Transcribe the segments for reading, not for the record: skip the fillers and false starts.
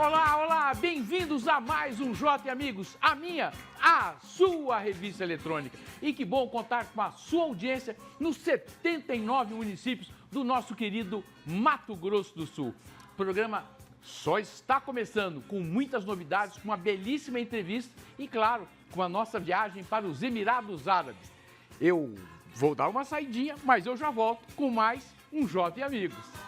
Olá, olá, bem-vindos a mais um J Amigos, a sua revista eletrônica. E que bom contar com a sua audiência nos 79 municípios do nosso querido Mato Grosso do Sul. O programa só está começando com muitas novidades, com uma belíssima entrevista e, claro, com a nossa viagem para os Emirados Árabes. Eu vou dar uma saidinha, mas eu já volto com mais um J Amigos.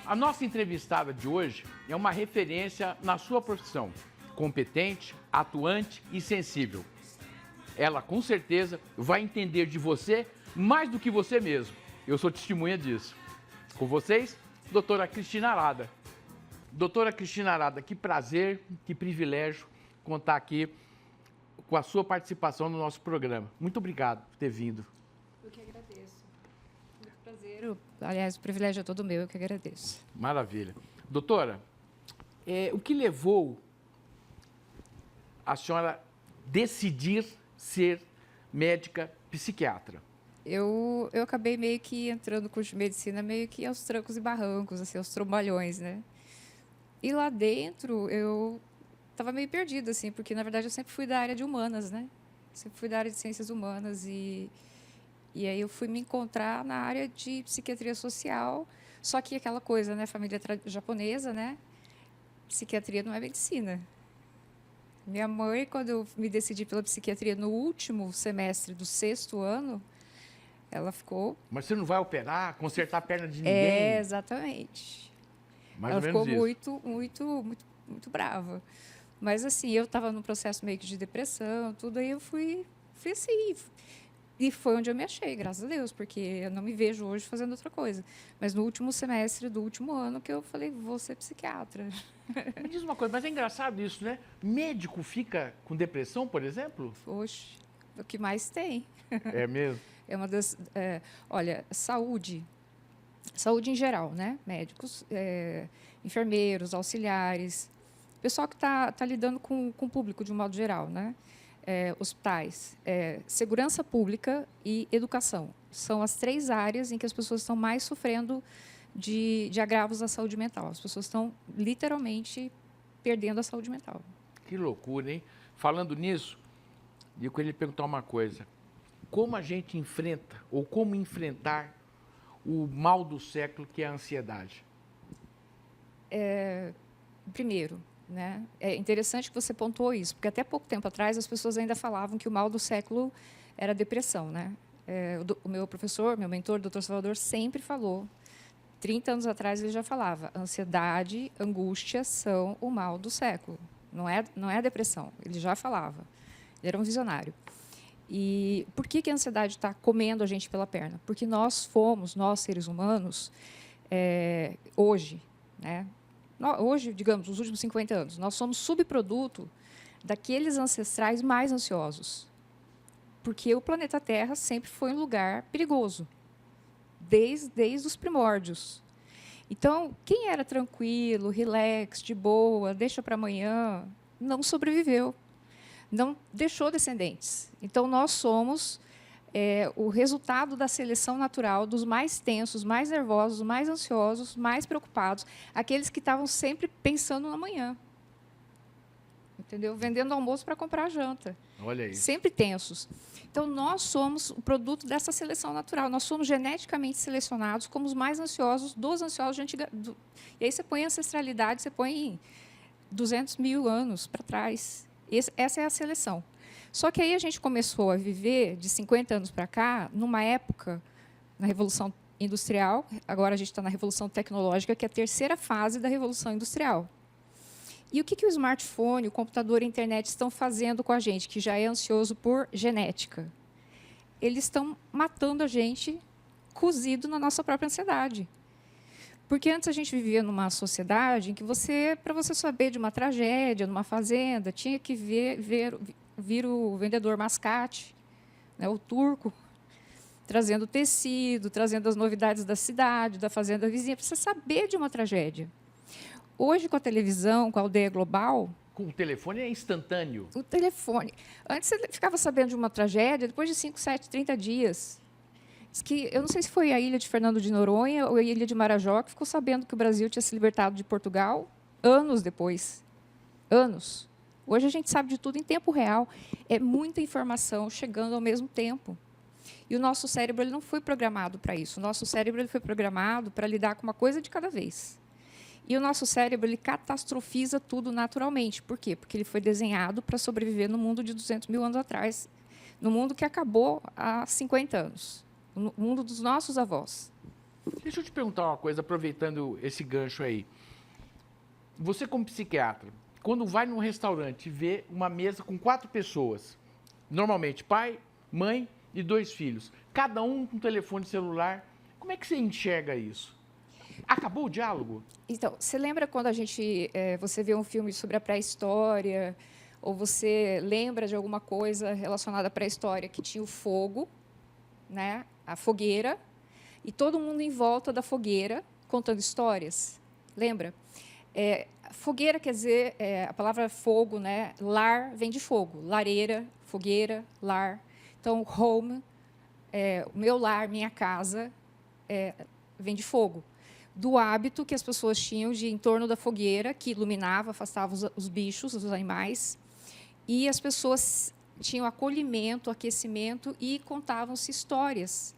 A nossa entrevistada de hoje é uma referência na sua profissão, competente, atuante e sensível. Ela, com certeza, vai entender de você mais do que você mesmo. Eu sou testemunha disso. Com vocês, doutora Cristina Arada. Doutora Cristina Arada, que prazer, que privilégio contar aqui com a sua participação no nosso programa. Muito obrigado por ter vindo. Eu que agradeço. Muito prazer. Aliás, o privilégio é todo meu, eu que agradeço. Maravilha. Doutora, o que levou a senhora decidir ser médica psiquiatra? Eu acabei meio que entrando no curso de medicina meio que aos trancos e barrancos, assim, aos trombalhões, né? E lá dentro eu estava meio perdida, assim, porque, na verdade, eu sempre fui da área de humanas, né? Sempre fui da área de ciências humanas e aí eu fui me encontrar na área de psiquiatria social, só que aquela coisa, né? Família japonesa, né? Psiquiatria não é medicina. Minha mãe, quando eu me decidi pela psiquiatria no último semestre do 6º ano, ela ficou... Mas você não vai operar, consertar a perna de ninguém? É, exatamente. Mais ela ou menos ficou muito brava. Mas, assim, eu estava num processo meio que de depressão, tudo, aí eu fui assim... E foi onde eu me achei, graças a Deus, porque eu não me vejo hoje fazendo outra coisa. Mas no último semestre do último ano que eu falei, vou ser psiquiatra. Me diz uma coisa, mas é engraçado isso, né? Médico fica com depressão, por exemplo? Oxe, o que mais tem. É mesmo? É uma das... olha, saúde em geral, né? Médicos, enfermeiros, auxiliares, pessoal que está lidando com o público de um modo geral, né? Hospitais, segurança pública e educação. São as 3 áreas em que as pessoas estão mais sofrendo de agravos da saúde mental. As pessoas estão, literalmente, perdendo a saúde mental. Que loucura, hein? Falando nisso, eu queria lhe perguntar uma coisa. Como a gente enfrenta, ou como enfrentar o mal do século, que é a ansiedade? Primeiro, né? É interessante que você pontuou isso, porque até pouco tempo atrás as pessoas ainda falavam que o mal do século era a depressão, né? O meu professor, meu mentor, o Dr. Salvador, sempre falou, 30 anos atrás ele já falava, ansiedade, angústia são o mal do século, não é a depressão, ele já falava, ele era um visionário. E por que a ansiedade está comendo a gente pela perna? Porque nós seres humanos, hoje, né? Hoje, digamos, nos últimos 50 anos, nós somos subproduto daqueles ancestrais mais ansiosos. Porque o planeta Terra sempre foi um lugar perigoso, desde os primórdios. Então, quem era tranquilo, relax, de boa, deixa para amanhã, não sobreviveu, não deixou descendentes. Então, nós somos o resultado da seleção natural dos mais tensos, mais nervosos, mais ansiosos, mais preocupados, aqueles que estavam sempre pensando no amanhã. Entendeu? Vendendo almoço para comprar janta. Olha isso. Sempre tensos. Então, nós somos o produto dessa seleção natural. Nós somos geneticamente selecionados como os mais ansiosos dos ansiosos de E aí você põe a ancestralidade, você põe 200 mil anos para trás. Essa é a seleção. Só que aí a gente começou a viver, de 50 anos para cá, numa época, na Revolução Industrial, agora a gente está na Revolução Tecnológica, que é a 3ª fase da Revolução Industrial. E o que o smartphone, o computador e a internet estão fazendo com a gente, que já é ansioso por genética? Eles estão matando a gente cozido na nossa própria ansiedade. Porque antes a gente vivia numa sociedade em que para você saber de uma tragédia, numa fazenda, tinha que vir o vendedor mascate, né, o turco, trazendo tecido, trazendo as novidades da cidade, da fazenda vizinha, para você saber de uma tragédia. Hoje, com a televisão, com a aldeia global... Com o telefone é instantâneo. O telefone. Antes você ficava sabendo de uma tragédia depois de 5, 7, 30 dias. Eu não sei se foi a ilha de Fernando de Noronha ou a ilha de Marajó que ficou sabendo que o Brasil tinha se libertado de Portugal anos depois. Anos. Hoje a gente sabe de tudo em tempo real. É muita informação chegando ao mesmo tempo. E o nosso cérebro ele não foi programado para isso. O nosso cérebro ele foi programado para lidar com uma coisa de cada vez. E o nosso cérebro ele catastrofiza tudo naturalmente. Por quê? Porque ele foi desenhado para sobreviver no mundo de 200 mil anos atrás, no mundo que acabou há 50 anos, no mundo dos nossos avós. Deixa eu te perguntar uma coisa, aproveitando esse gancho aí. Você, como psiquiatra, quando vai num restaurante e vê uma mesa com 4 pessoas, normalmente pai, mãe e 2 filhos, cada um com telefone celular, como é que você enxerga isso? Acabou o diálogo? Então, você lembra quando você vê um filme sobre a pré-história, ou você lembra de alguma coisa relacionada à pré-história que tinha o fogo, né, a fogueira, e todo mundo em volta da fogueira contando histórias? Lembra? Fogueira quer dizer, a palavra fogo, né, lar vem de fogo, lareira, fogueira, lar. Então, home, o meu lar, minha casa, vem de fogo. Do hábito que as pessoas tinham de ir em torno da fogueira, que iluminava, afastava os bichos, os animais, e as pessoas tinham acolhimento, aquecimento e contavam-se histórias.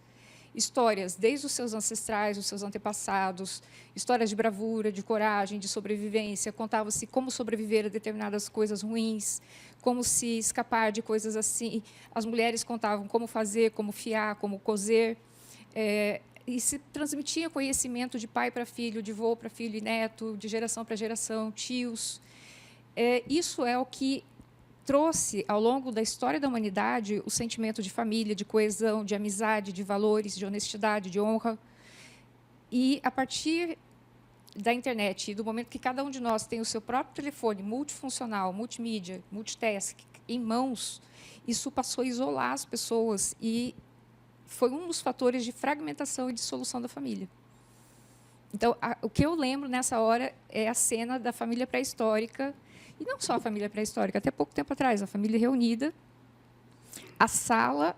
Histórias desde os seus ancestrais, os seus antepassados, histórias de bravura, de coragem, de sobrevivência. Contava-se como sobreviver a determinadas coisas ruins, como se escapar de coisas assim. As mulheres contavam como fazer, como fiar, como cozer. E se transmitia conhecimento de pai para filho, de avô para filho e neto, de geração para geração, tios. Isso é o que trouxe, ao longo da história da humanidade, o sentimento de família, de coesão, de amizade, de valores, de honestidade, de honra. E, a partir da internet e do momento que cada um de nós tem o seu próprio telefone multifuncional, multimídia, multitask, em mãos, isso passou a isolar as pessoas e foi um dos fatores de fragmentação e dissolução da família. Então, o que eu lembro nessa hora é a cena da família pré-histórica, e não só a família pré-histórica, até pouco tempo atrás, a família reunida, a sala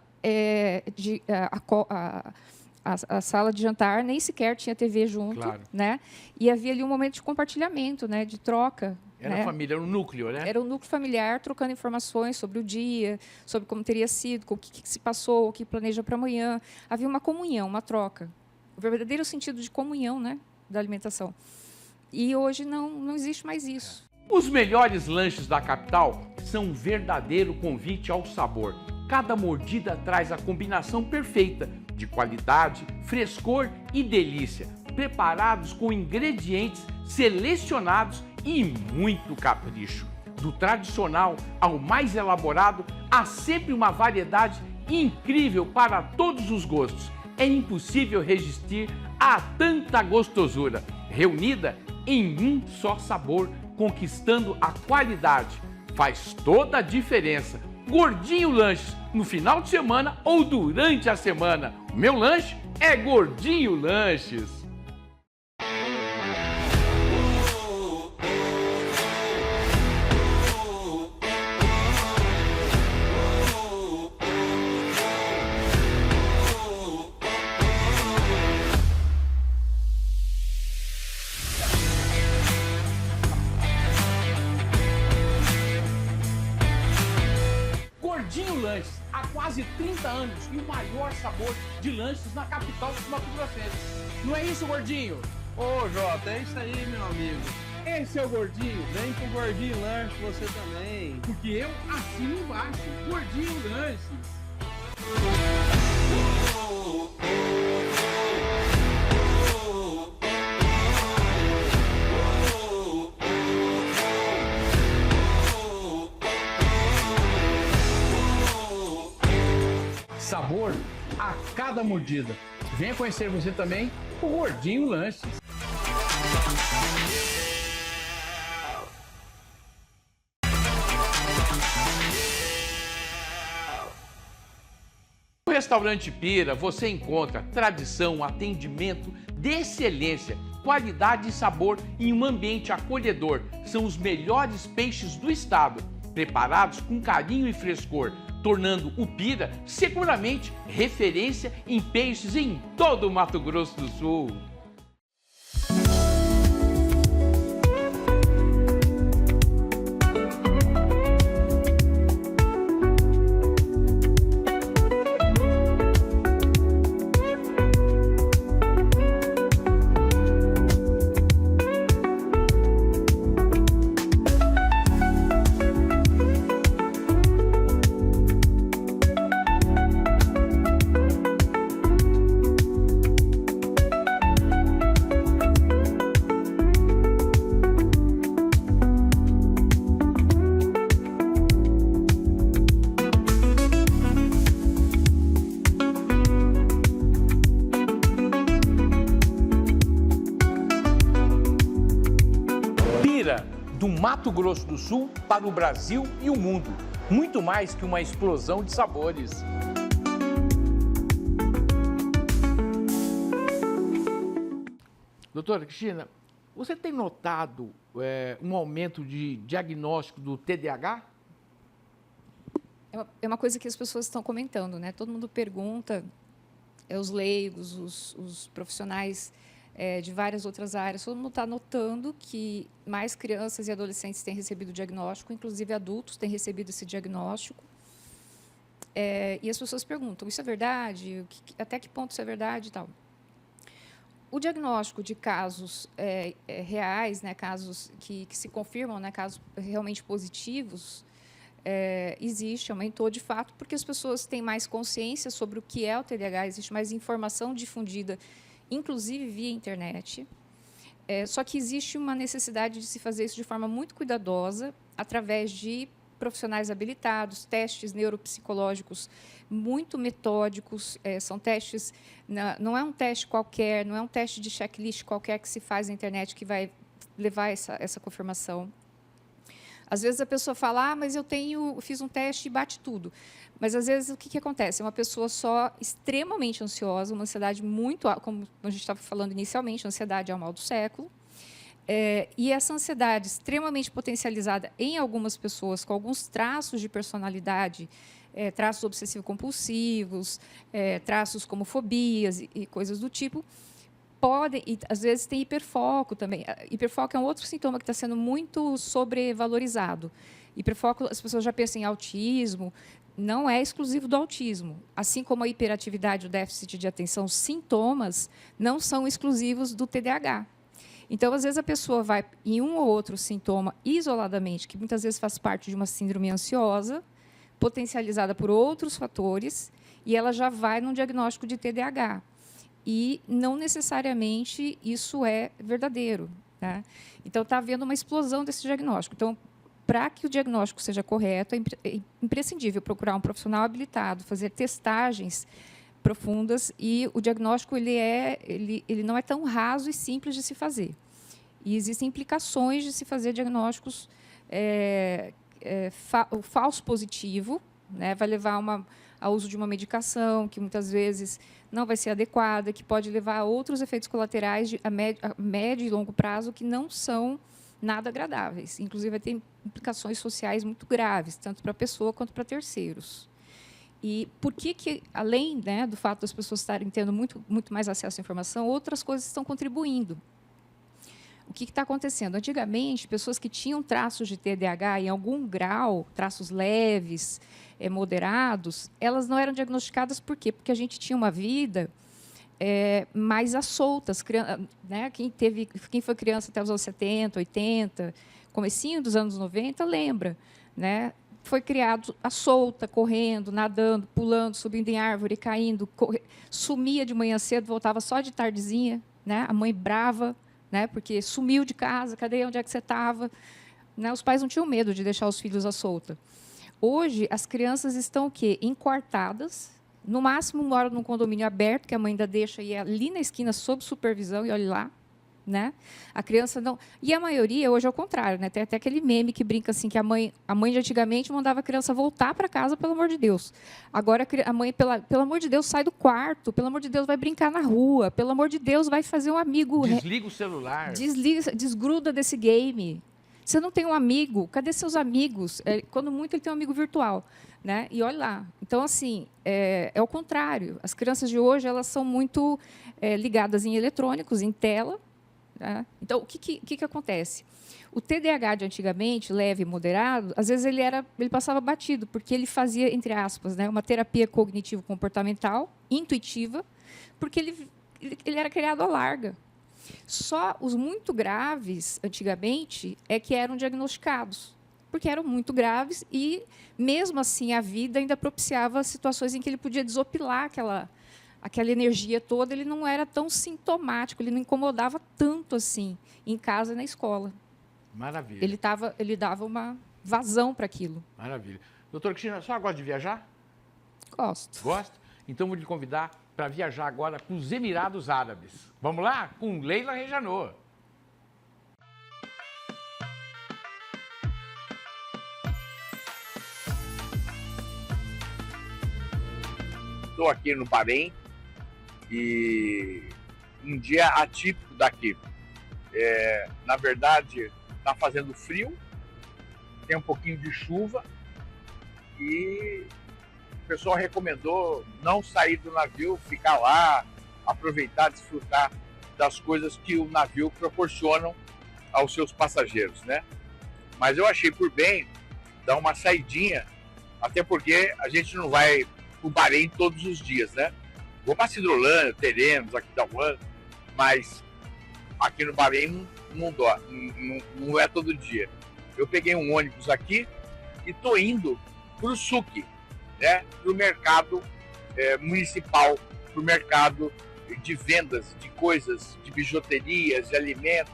a sala de jantar nem sequer tinha TV junto, claro, né? E havia ali um momento de compartilhamento, né? De troca. Era a família, era um núcleo, né? Era um núcleo familiar trocando informações sobre o dia, sobre como teria sido, o que se passou, o que planeja para amanhã. Havia uma comunhão, uma troca. O verdadeiro sentido de comunhão, né? Da alimentação. E hoje não existe mais isso. Os melhores lanches da capital são um verdadeiro convite ao sabor. Cada mordida traz a combinação perfeita de qualidade, frescor e delícia, preparados com ingredientes selecionados e muito capricho. Do tradicional ao mais elaborado, há sempre uma variedade incrível para todos os gostos. É impossível resistir a tanta gostosura, reunida em um só sabor, conquistando a qualidade. Faz toda a diferença. Gordinho Lanches, no final de semana ou durante a semana. O meu lanche é Gordinho Lanches. Gordinho Lanches, há quase 30 anos e o maior sabor de lanches na capital do Mato Grossense. Não é isso, Gordinho? Ô, Jota, é isso aí, meu amigo. Esse é o Gordinho. Vem com o Gordinho Lanche você também. Porque eu assino embaixo. Gordinho Lanches. Sabor a cada mordida. Venha conhecer você também o Gordinho Lanches. No restaurante Pira, você encontra tradição, atendimento de excelência, qualidade e sabor em um ambiente acolhedor. São os melhores peixes do estado, preparados com carinho e frescor, tornando o Pira seguramente referência em peixes em todo o Mato Grosso do Sul. Do Mato Grosso do Sul para o Brasil e o mundo. Muito mais que uma explosão de sabores. Doutora Cristina, você tem notado um aumento de diagnóstico do TDAH? É uma coisa que as pessoas estão comentando, né? Todo mundo pergunta, os leigos, os profissionais de várias outras áreas, todo mundo está notando que mais crianças e adolescentes têm recebido o diagnóstico, inclusive adultos têm recebido esse diagnóstico. E as pessoas perguntam, isso é verdade? Até que ponto isso é verdade e tal? O diagnóstico de casos reais, né, casos que se confirmam, né, casos realmente positivos, existe, aumentou de fato, porque as pessoas têm mais consciência sobre o que é o TDAH, existe mais informação difundida, inclusive via internet. Só que existe uma necessidade de se fazer isso de forma muito cuidadosa, através de profissionais habilitados, testes neuropsicológicos muito metódicos, são testes, não é um teste qualquer, não é um teste de checklist qualquer que se faz na internet que vai levar essa confirmação. Às vezes a pessoa fala, mas eu fiz um teste e bate tudo. Mas, às vezes, o que acontece? É uma pessoa só extremamente ansiosa, uma ansiedade muito, como a gente estava falando inicialmente, a ansiedade é o mal do século. E essa ansiedade extremamente potencializada em algumas pessoas, com alguns traços de personalidade, traços obsessivo-compulsivos, traços como fobias e coisas do tipo, podem, e às vezes tem hiperfoco também. Hiperfoco é um outro sintoma que está sendo muito sobrevalorizado. Hiperfoco, as pessoas já pensam em autismo, não é exclusivo do autismo. Assim como a hiperatividade, o déficit de atenção, sintomas não são exclusivos do TDAH. Então, às vezes, a pessoa vai em um ou outro sintoma isoladamente, que muitas vezes faz parte de uma síndrome ansiosa, potencializada por outros fatores, e ela já vai num diagnóstico de TDAH. E não necessariamente isso é verdadeiro, tá? Então, está havendo uma explosão desse diagnóstico. Então, para que o diagnóstico seja correto, é imprescindível procurar um profissional habilitado, fazer testagens profundas, e o diagnóstico ele não é tão raso e simples de se fazer. E existem implicações de se fazer diagnósticos o falso positivo, né, vai levar ao uso de uma medicação que muitas vezes não vai ser adequada, que pode levar a outros efeitos colaterais a médio e longo prazo que não são nada agradáveis. Inclusive, vai ter implicações sociais muito graves, tanto para a pessoa quanto para terceiros. E por que além, né, do fato das pessoas estarem tendo muito mais acesso à informação, outras coisas estão contribuindo? O que está acontecendo? Antigamente, pessoas que tinham traços de TDAH em algum grau, traços leves, moderados, elas não eram diagnosticadas por quê? Porque a gente tinha uma vida mais às soltas. Né? Quem foi criança até os anos 70, 80, comecinho dos anos 90, lembra, né? Foi criado à solta, correndo, nadando, pulando, subindo em árvore, caindo, sumia de manhã cedo, voltava só de tardezinha, né? A mãe brava, né? Porque sumiu de casa, cadê, onde é que você estava? Né? Os pais não tinham medo de deixar os filhos à solta. Hoje, as crianças estão o quê? Enquartadas, no máximo moram num condomínio aberto, que a mãe ainda deixa ir ali na esquina sob supervisão, e olhe lá, né? A criança não... E a maioria, hoje, é o contrário, né? Tem até aquele meme que brinca assim, que a mãe de antigamente mandava a criança voltar para casa, pelo amor de Deus. Agora, a mãe, pelo amor de Deus, sai do quarto, pelo amor de Deus, vai brincar na rua, pelo amor de Deus, vai fazer um amigo... Desliga o celular. Desgruda desse game. Você não tem um amigo, cadê seus amigos? Quando muito, ele tem um amigo virtual, né? E olha lá. Então, assim, é o contrário. As crianças de hoje, elas são muito ligadas em eletrônicos, em tela. Tá? Então, o que acontece? O TDAH de antigamente, leve e moderado, às vezes ele passava batido, porque ele fazia, entre aspas, né, uma terapia cognitivo-comportamental, intuitiva, porque ele era criado à larga. Só os muito graves, antigamente, é que eram diagnosticados, porque eram muito graves e, mesmo assim, a vida ainda propiciava situações em que ele podia desopilar aquela energia toda, ele não era tão sintomático, ele não incomodava tanto assim em casa e na escola. Maravilha. Ele dava uma vazão para aquilo. Maravilha. Doutora Cristina, a senhora gosta de viajar? Gosto. Gosta? Então, vou lhe convidar para viajar agora para os Emirados Árabes. Vamos lá? Com Leila Rejanot. Estou aqui no Bahrein e um dia atípico daqui. Na verdade, está fazendo frio, tem um pouquinho de chuva e o pessoal recomendou não sair do navio, ficar lá, aproveitar, desfrutar das coisas que o navio proporcionam aos seus passageiros, né? Mas eu achei por bem dar uma saidinha, até porque a gente não vai para o Bahrein todos os dias, né? Vou para Cidrolândia, teremos aqui da UAN, mas aqui no Bahrein não é todo dia. Eu peguei um ônibus aqui e estou indo para o Souk, né? Para o mercado municipal, para o mercado de vendas de coisas, de bijuterias, de alimentos.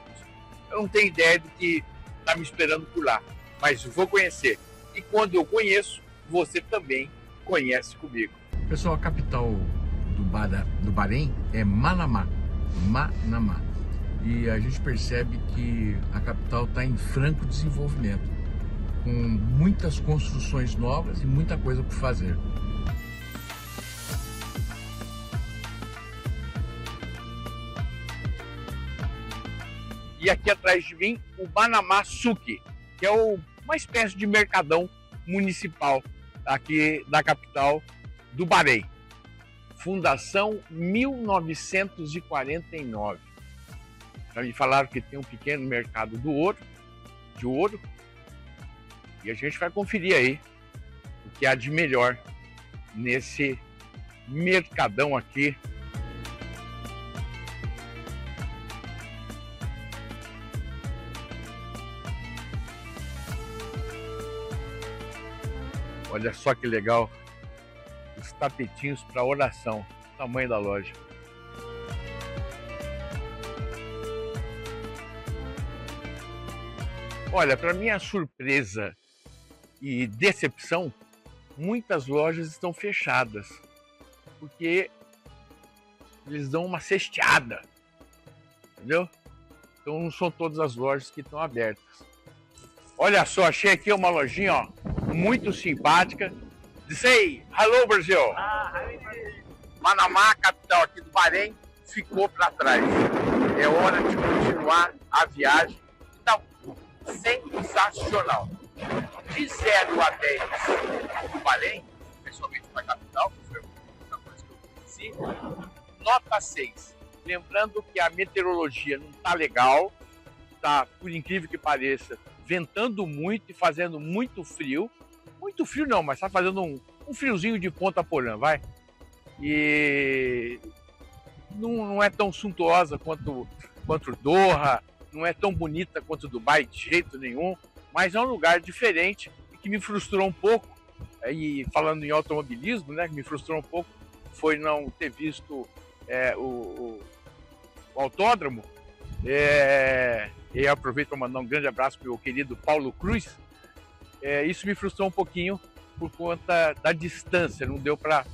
Eu não tenho ideia do que está me esperando por lá, mas vou conhecer. E quando eu conheço, você também conhece comigo. Pessoal, a capital do Bahrein é Manamá. Manamá. E a gente percebe que a capital está em franco desenvolvimento, com muitas construções novas e muita coisa por fazer. E aqui atrás de mim, o Manamá Souk, que é uma espécie de mercadão municipal aqui da capital do Bahrein. Fundação 1949. Já me falaram que tem um pequeno mercado de ouro, e a gente vai conferir aí o que há de melhor nesse mercadão aqui. Olha só que legal, os tapetinhos para oração, tamanho da loja. Olha, para minha surpresa e decepção, muitas lojas estão fechadas, porque eles dão uma cesteada, entendeu? Então não são todas as lojas que estão abertas. Olha só, achei aqui uma lojinha, ó, muito simpática. Say hello, Brasil! Manamá, capital aqui do Bahrein, ficou para trás. É hora de continuar a viagem. Então, sensacional. De 0 a 10 do Bahrein, principalmente para a capital, que foi uma coisa que eu conheci, nota 6. Lembrando que a meteorologia não está legal, tá, por incrível que pareça, ventando muito e fazendo muito frio. Muito frio não, mas está fazendo um friozinho de ponta porã, vai. E não é tão suntuosa quanto Doha, não é tão bonita quanto Dubai de jeito nenhum, mas é um lugar diferente e que me frustrou um pouco. E falando em automobilismo, né, que me frustrou um pouco, foi não ter visto o autódromo. E eu aproveito para mandar um grande abraço para o meu querido Paulo Cruz. Isso me frustrou um pouquinho por conta da distância, não deu para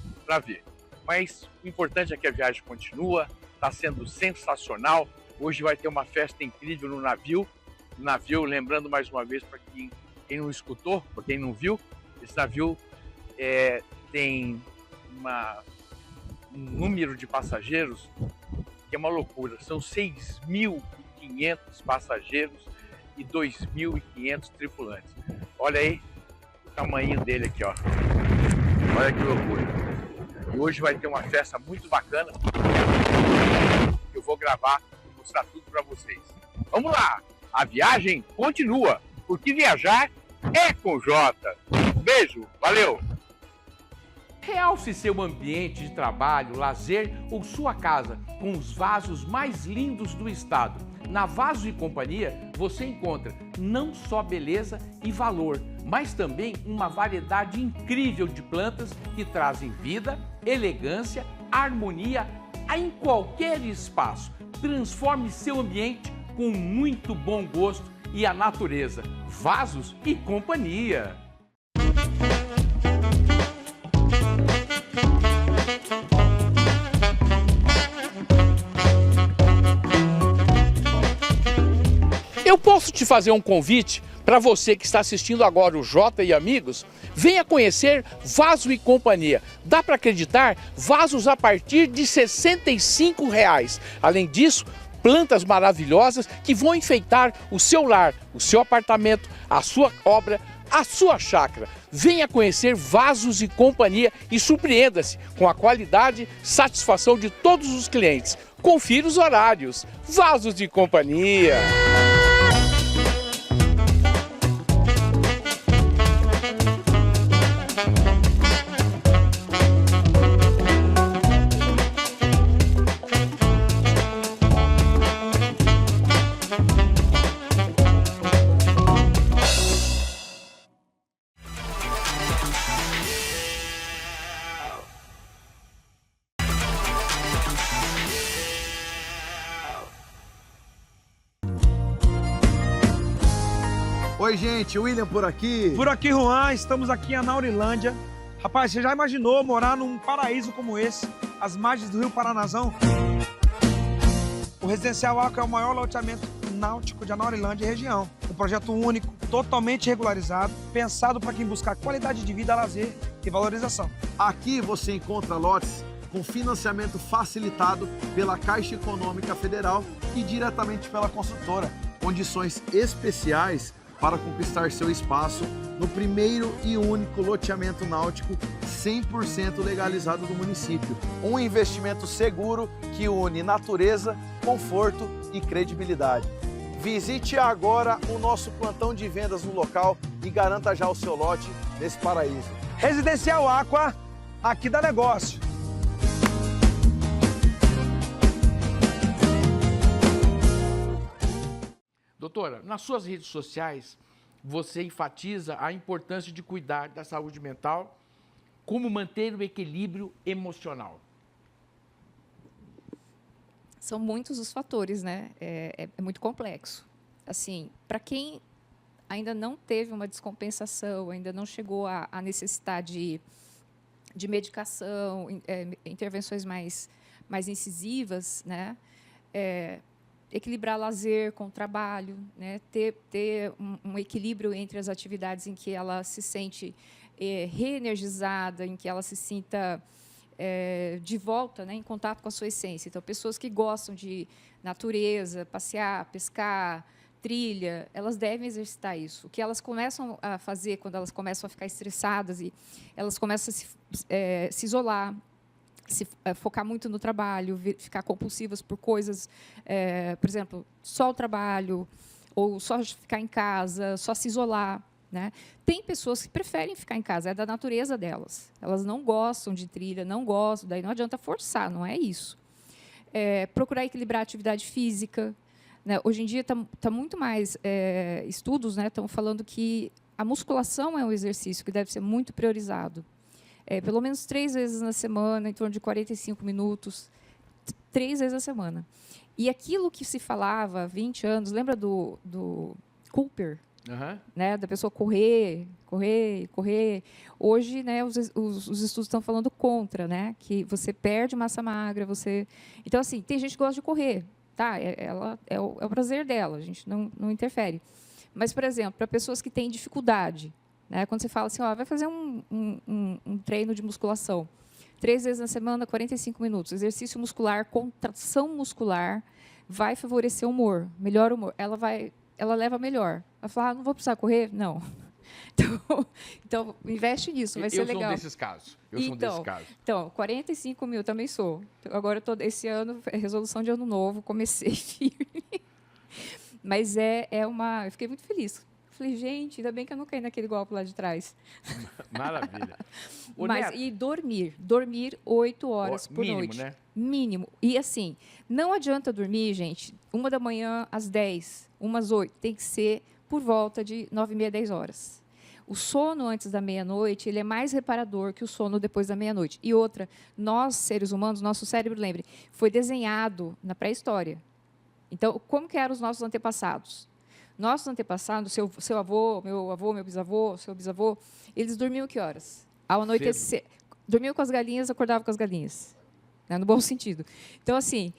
ver. Mas o importante é que a viagem continua, está sendo sensacional. Hoje vai ter uma festa incrível no navio. Navio, lembrando mais uma vez para quem não escutou, para quem não viu, esse navio tem um número de passageiros que é uma loucura. São 6.500 passageiros e 2.500 tripulantes. Olha aí o tamanho dele aqui, ó. Olha que loucura. E hoje vai ter uma festa muito bacana. Eu vou gravar e mostrar tudo para vocês. Vamos lá! A viagem continua, porque viajar é com Jota. Um beijo, valeu! Realce seu ambiente de trabalho, lazer ou sua casa com os vasos mais lindos do estado. Na Vasos e Companhia você encontra não só beleza e valor, mas também uma variedade incrível de plantas que trazem vida, elegância, harmonia em qualquer espaço. Transforme seu ambiente com muito bom gosto e a natureza. Vasos e Companhia. Eu posso te fazer um convite para você que está assistindo agora o Jota e Amigos? Venha conhecer Vaso e Companhia. Dá para acreditar? Vasos a partir de R$ 65. Além disso, plantas maravilhosas que vão enfeitar o seu lar, o seu apartamento, a sua obra, a sua chácara. Venha conhecer Vasos e Companhia e surpreenda-se com a qualidade e satisfação de todos os clientes. Confira os horários. Vasos e Companhia. Oi, gente, William por aqui. Por aqui, Juan, estamos aqui em Anaurilândia. Rapaz, você já imaginou morar num paraíso como esse, às margens do Rio Paranazão? O Residencial Aqua é o maior loteamento náutico de Anaurilândia e região. Um projeto único, totalmente regularizado, pensado para quem buscar qualidade de vida, lazer e valorização. Aqui você encontra lotes com financiamento facilitado pela Caixa Econômica Federal e diretamente pela construtora. Condições especiais para conquistar seu espaço no primeiro e único loteamento náutico 100% legalizado do município. Um investimento seguro que une natureza, conforto e credibilidade. Visite agora o nosso plantão de vendas no local e garanta já o seu lote nesse paraíso. Residencial Aqua, aqui dá negócio. Doutora, nas suas redes sociais, você enfatiza a importância de cuidar da saúde mental, como manter o equilíbrio emocional. São muitos os fatores, né? É muito complexo. Assim, para quem ainda não teve uma descompensação, ainda não chegou a necessitar de medicação, intervenções mais incisivas, né? Equilibrar lazer com o trabalho, né? ter um equilíbrio entre as atividades em que ela se sente reenergizada, em que ela se sinta de volta, né, em contato com a sua essência. Então, pessoas que gostam de natureza, passear, pescar, trilha, elas devem exercitar isso. O que elas começam a fazer quando elas começam a ficar estressadas e elas começam a se isolar, se focar muito no trabalho, ficar compulsivas por coisas, por exemplo, só o trabalho, ou só ficar em casa, só se isolar, né? Tem pessoas que preferem ficar em casa, é da natureza delas. Elas não gostam de trilha, não gostam, daí não adianta forçar, não é isso. Procurar equilibrar a atividade física, né? Hoje em dia tá muito mais estudos, né, estão falando que a musculação é um exercício que deve ser muito priorizado. Pelo menos 3 vezes na semana, em torno de 45 minutos, 3 vezes a semana. E aquilo que se falava há 20 anos, lembra do Cooper? Uhum. Né, da pessoa correr. Hoje, né, os estudos estão falando contra, né, que você perde massa magra, Então, assim, tem gente que gosta de correr. tá? É o prazer dela, a gente não interfere. Mas, por exemplo, para pessoas que têm dificuldade, né? Quando você fala assim, ó, vai fazer um treino de musculação, 3 vezes na semana, 45 minutos, exercício muscular, contração muscular, vai favorecer o humor, melhor humor. Ela leva melhor. Ela fala, não vou precisar correr? Não. Então, investe nisso, vai ser legal. Eu sou um desses casos. Então, 45 mil também sou. Agora, esse ano, resolução de ano novo, comecei firme. Mas eu fiquei muito feliz. Falei, gente, ainda bem que eu não caí naquele golpe lá de trás. Maravilha. E dormir 8 horas por noite. Né? Mínimo. E assim, não adianta dormir, gente, 1 da manhã às 10, umas 8. Tem que ser por volta de 9h30, 10 horas. O sono antes da meia-noite, ele é mais reparador que o sono depois da meia-noite. E outra, nós, seres humanos, nosso cérebro, lembre, foi desenhado na pré-história. Então, como que eram os nossos antepassados? Nossos antepassados, seu avô, meu bisavô, seu bisavô, eles dormiam que horas? Ao anoitecer. Dormiam com as galinhas, acordavam com as galinhas. Né? No bom sentido. Então, assim,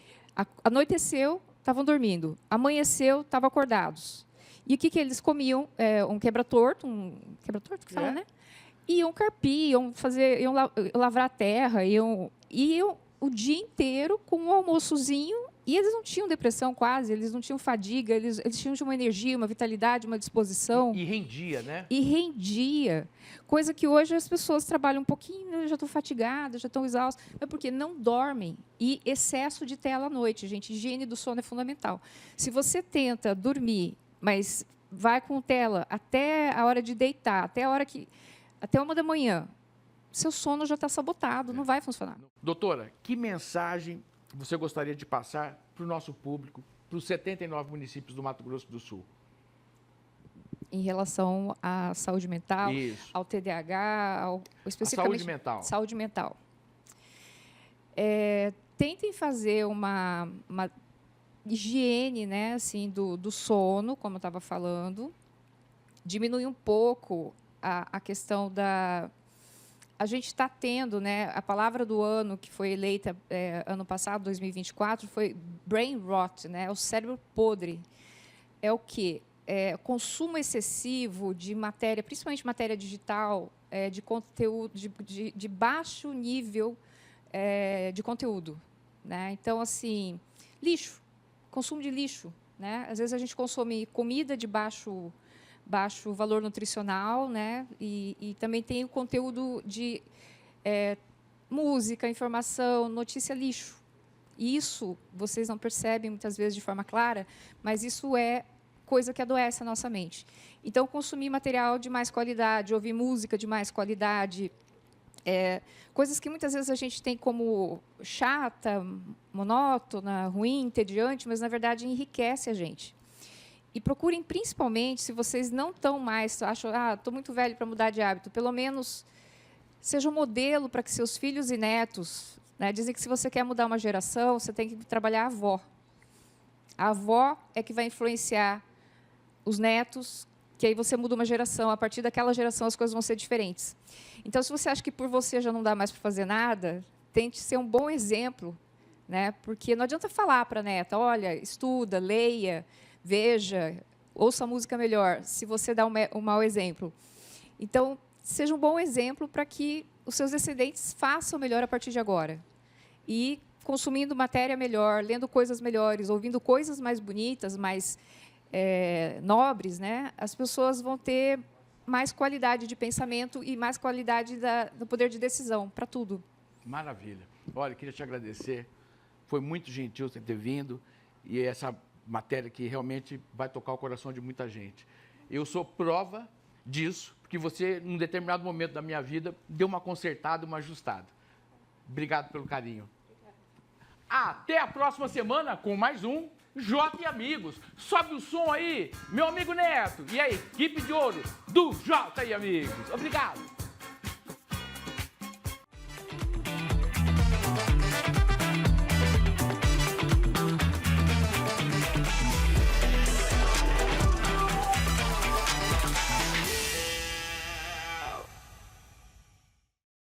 anoiteceu, estavam dormindo. Amanheceu, estavam acordados. E o que eles comiam? Um quebra-torto que fala, né? Iam carpir, iam lavrar a terra, iam o dia inteiro com um almoçozinho. E eles não tinham depressão quase, eles não tinham fadiga, eles tinham uma energia, uma vitalidade, uma disposição. E rendia, né? E rendia. Coisa que hoje as pessoas trabalham um pouquinho, já estão fatigadas, já estão exaustas. É porque não dormem. E excesso de tela à noite, gente. Higiene do sono é fundamental. Se você tenta dormir, mas vai com tela até a hora de deitar, até 1 da manhã, seu sono já está sabotado, não vai funcionar. Doutora, que mensagem você gostaria de passar para o nosso público, para os 79 municípios do Mato Grosso do Sul? Em relação à saúde mental, Isso. ao TDAH, especificamente... Saúde mental. Tentem fazer uma higiene, né, assim, do sono, como eu estava falando, diminuir um pouco a questão da... A gente está tendo, né, a palavra do ano que foi eleita ano passado, 2024, foi brain rot, né, o cérebro podre. É o quê? Consumo excessivo de matéria, principalmente matéria digital, de conteúdo, de baixo nível de conteúdo. Né? Então, assim, lixo, consumo de lixo. Né? Às vezes a gente consome comida de baixo valor nutricional, né? E também tem o conteúdo de música, informação, notícia lixo. E isso vocês não percebem muitas vezes de forma clara, mas isso é coisa que adoece a nossa mente. Então, consumir material de mais qualidade, ouvir música de mais qualidade, coisas que muitas vezes a gente tem como chata, monótona, ruim, entediante, mas, na verdade, enriquece a gente. E procurem, principalmente, se vocês não estão mais, acham, estou muito velho para mudar de hábito, pelo menos seja um modelo para que seus filhos e netos, né, dizem que se você quer mudar uma geração, você tem que trabalhar a avó. A avó é que vai influenciar os netos, que aí você muda uma geração, a partir daquela geração as coisas vão ser diferentes. Então, se você acha que por você já não dá mais para fazer nada, tente ser um bom exemplo, né, porque não adianta falar para a neta, olha, estuda, leia, veja, ouça a música melhor, se você dá um mau exemplo. Então, seja um bom exemplo para que os seus descendentes façam melhor a partir de agora. E consumindo matéria melhor, lendo coisas melhores, ouvindo coisas mais bonitas, mais nobres, né? As pessoas vão ter mais qualidade de pensamento e mais qualidade do poder de decisão para tudo. Maravilha. Olha, queria te agradecer. Foi muito gentil você ter vindo e essa matéria que realmente vai tocar o coração de muita gente. Eu sou prova disso, porque você, num determinado momento da minha vida, deu uma consertada, uma ajustada. Obrigado pelo carinho. Até a próxima semana com mais um Jota e Amigos. Sobe o som aí, meu amigo Neto e a equipe de ouro do Jota e Amigos. Obrigado.